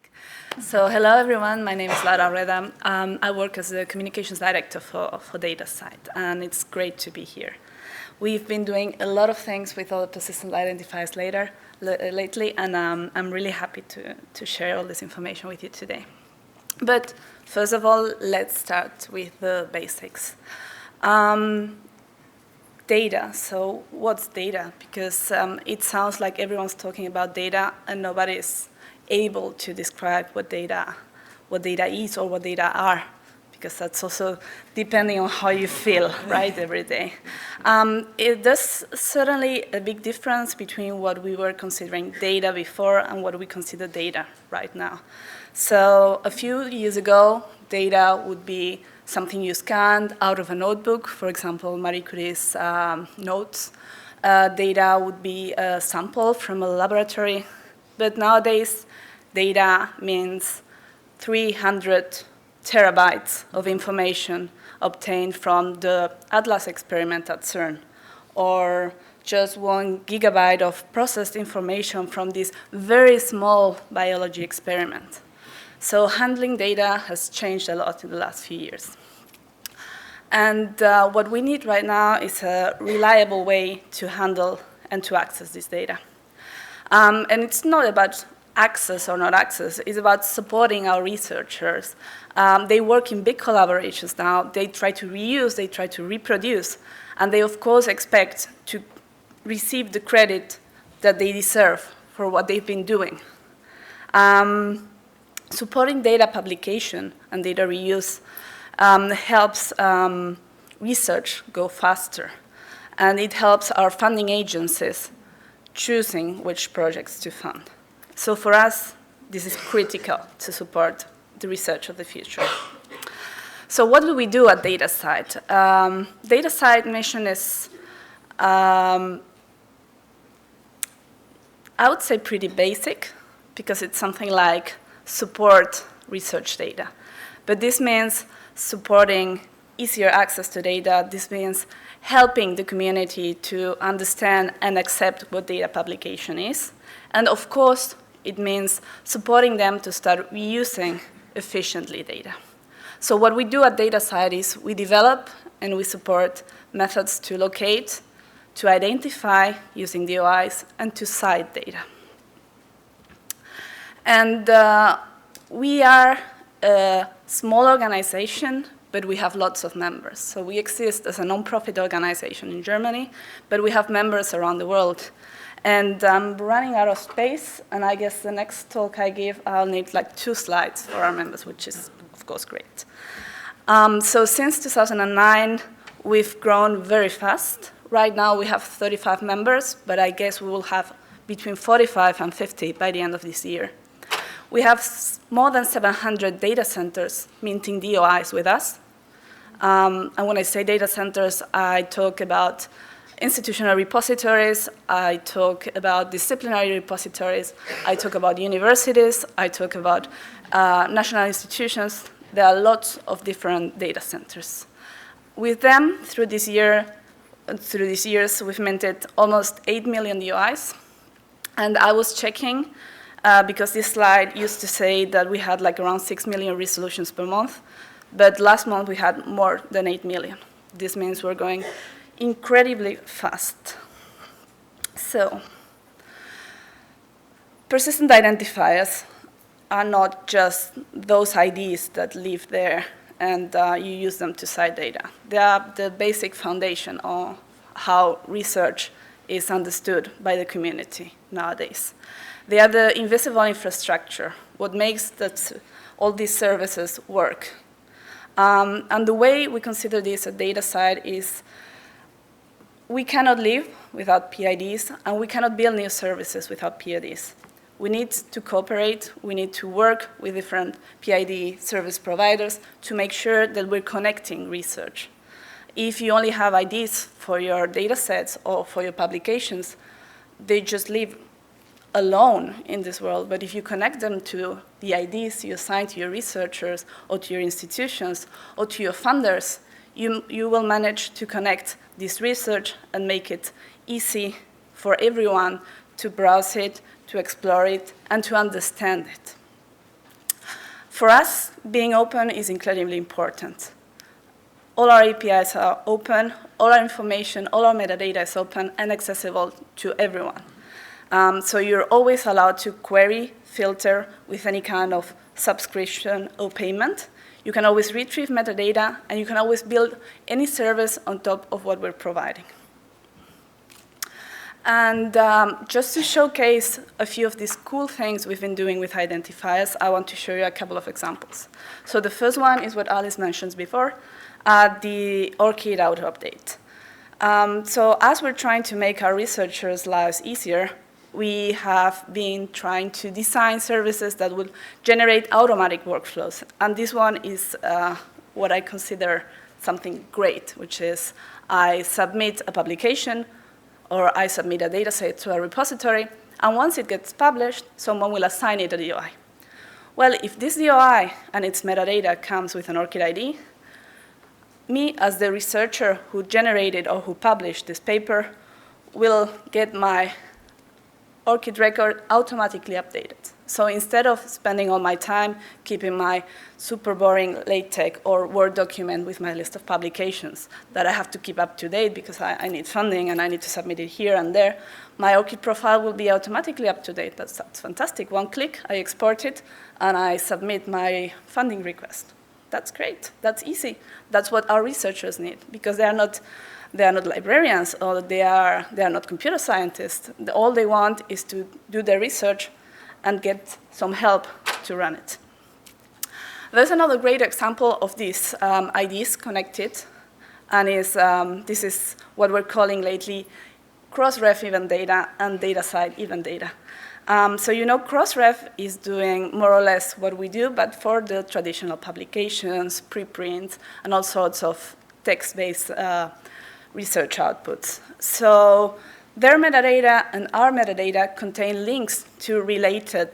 speak. So hello everyone, my name is Rueda. I work as the communications director for DataSite, and it's great to be here. We've been doing a lot of things with all the persistent identifiers lately, and I'm really happy to share all this information with you today. But first of all, let's start with the basics. Data. So what's data? Because it sounds like everyone's talking about data and nobody's able to describe what data is or what data are, because that's also depending on how you feel, right, every day. There's certainly a big difference between what we were considering data before and what we consider data right now. So a few years ago, data would be something you scanned out of a notebook, for example, Marie Curie's notes. Data would be a sample from a laboratory. But nowadays, data means 300 terabytes of information obtained from the Atlas experiment at CERN, or just 1 gigabyte of processed information from this very small biology experiment. So handling data has changed a lot in the last few years. And what we need right now is a reliable way to handle and to access this data. And it's not about access or not access, it's about supporting our researchers. They work in big collaborations now. They try to reuse, they try to reproduce, and they of course expect to receive the credit that they deserve for what they've been doing. Supporting data publication and data reuse helps research go faster, and it helps our funding agencies choosing which projects to fund. So for us, this is critical to support the research of the future. So what do we do at DataSite? DataSite mission is, I would say, pretty basic, because it's something like support research data. But this means supporting easier access to data. This means helping the community to understand and accept what data publication is. And of course, it means supporting them to start reusing efficiently data. So what we do at DataSite is we develop and we support methods to locate, to identify using DOIs, and to cite data. And we are a small organization, but we have lots of members. So we exist as a non-profit organization in Germany, but we have members around the world. And I'm running out of space, and I guess the next talk I give, I'll need like 2 slides for our members, which is, of course, great. So since 2009, we've grown very fast. Right now, we have 35 members, but I guess we will have between 45 and 50 by the end of this year. We have more than 700 data centers minting DOIs with us. And when I say data centers, I talk about institutional repositories, I talk about disciplinary repositories, I talk about universities, I talk about national institutions. There are lots of different data centers. With them, through these years, we've minted almost 8 million DOIs. And I was checking, because this slide used to say that we had like around 6 million resolutions per month, but last month we had more than 8 million. This means we're going incredibly fast. So, persistent identifiers are not just those IDs that live there and you use them to cite data. They are the basic foundation of how research is understood by the community nowadays. They are the invisible infrastructure, what makes all these services work. And the way we consider this at DataSite is we cannot live without PIDs, and we cannot build new services without PIDs. We need to cooperate, we need to work with different PID service providers to make sure that we're connecting research. If you only have IDs for your data sets or for your publications, they just live alone in this world. But if you connect them to the IDs you assign to your researchers or to your institutions or to your funders, you will manage to connect this research and make it easy for everyone to browse it, to explore it, and to understand it. For us, being open is incredibly important. All our APIs are open, all our information, all our metadata is open and accessible to everyone. So you're always allowed to query, filter with any kind of subscription or payment. You can always retrieve metadata, and you can always build any service on top of what we're providing. And just to showcase a few of these cool things we've been doing with identifiers, I want to show you a couple of examples. So the first one is what Alice mentioned before, the Orchid auto update. So as we're trying to make our researchers' lives easier, we have been trying to design services that will generate automatic workflows. And this one is what I consider something great, which is I submit a publication or I submit a data set to a repository, and once it gets published, someone will assign it a DOI. Well, if this DOI and its metadata comes with an Orchid ID, me as the researcher who generated or who published this paper will get my Orchid record automatically updated. So instead of spending all my time keeping my super boring LaTeX or Word document with my list of publications that I have to keep up to date because I need funding and I need to submit it here and there, my Orchid profile will be automatically up to date. That's fantastic. One click, I export it, and I submit my funding request. That's great. That's easy. That's what our researchers need, because they are not librarians, or they are not computer scientists. All they want is to do their research and get some help to run it. There's another great example of these IDs connected, and this is what we're calling lately cross-ref event data and data-side event data. So you know cross-ref is doing more or less what we do, but for the traditional publications, preprints, and all sorts of text-based research outputs. So their metadata and our metadata contain links to related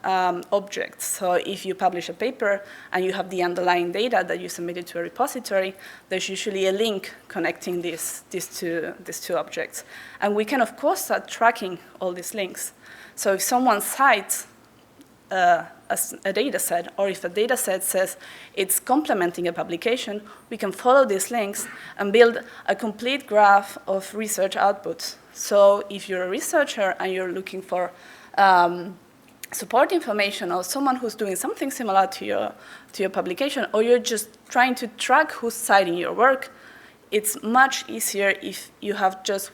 objects. So if you publish a paper and you have the underlying data that you submitted to a repository, there's usually a link connecting these two objects. And we can, of course, start tracking all these links. So if someone cites a data set, or if a data set says it's complementing a publication, we can follow these links and build a complete graph of research outputs. So if you're a researcher and you're looking for support information, or someone who's doing something similar to your publication, or you're just trying to track who's citing your work, it's much easier if you have just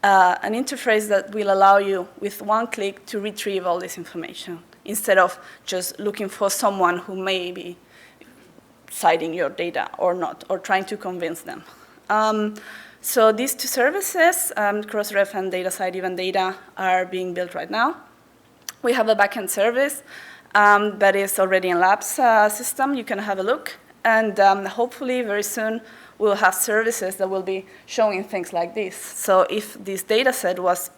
an interface that will allow you, with one click, to retrieve all this information, instead of just looking for someone who may be citing your data or not, or trying to convince them. So these two services, Crossref and data-side event data, are being built right now. We have a backend service that is already in Labs system. You can have a look. And hopefully, very soon, we'll have services that will be showing things like this. So if this data set was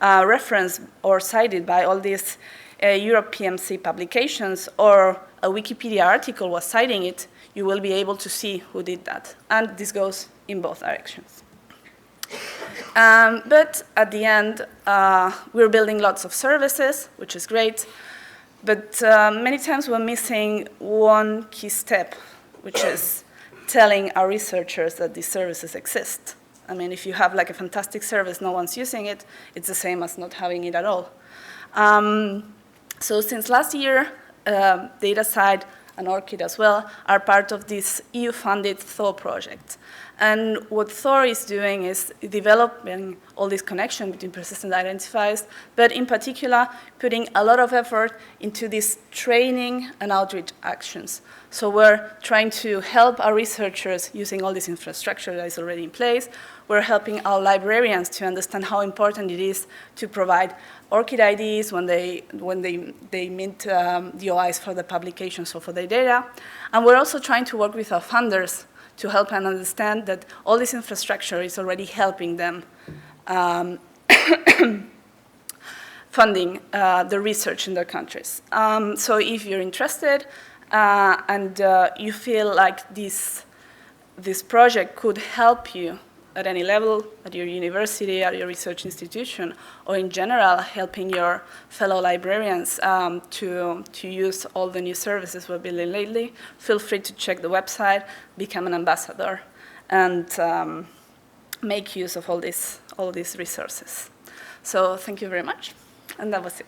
referenced or cited by all these Europe PMC publications, or a Wikipedia article was citing it, you will be able to see who did that. And this goes in both directions. But at the end, we're building lots of services, which is great. But many times we're missing one key step, which is telling our researchers that these services exist. I mean, if you have like a fantastic service, no one's using it, it's the same as not having it at all. So since last year, DataSide and Orchid as well are part of this EU-funded Thor project. And what Thor is doing is developing all this connection between persistent identifiers, but in particular, putting a lot of effort into this training and outreach actions. So we're trying to help our researchers using all this infrastructure that is already in place. We're helping our librarians to understand how important it is to provide Orchid IDs when they mint DOIs for the publications or for the data. And we're also trying to work with our funders to help and understand that all this infrastructure is already helping them funding the research in their countries. So if you're interested and you feel like this project could help you at any level, at your university, at your research institution, or in general, helping your fellow librarians to use all the new services we're building lately, feel free to check the website, become an ambassador, and make use of all these resources. So thank you very much, and that was it.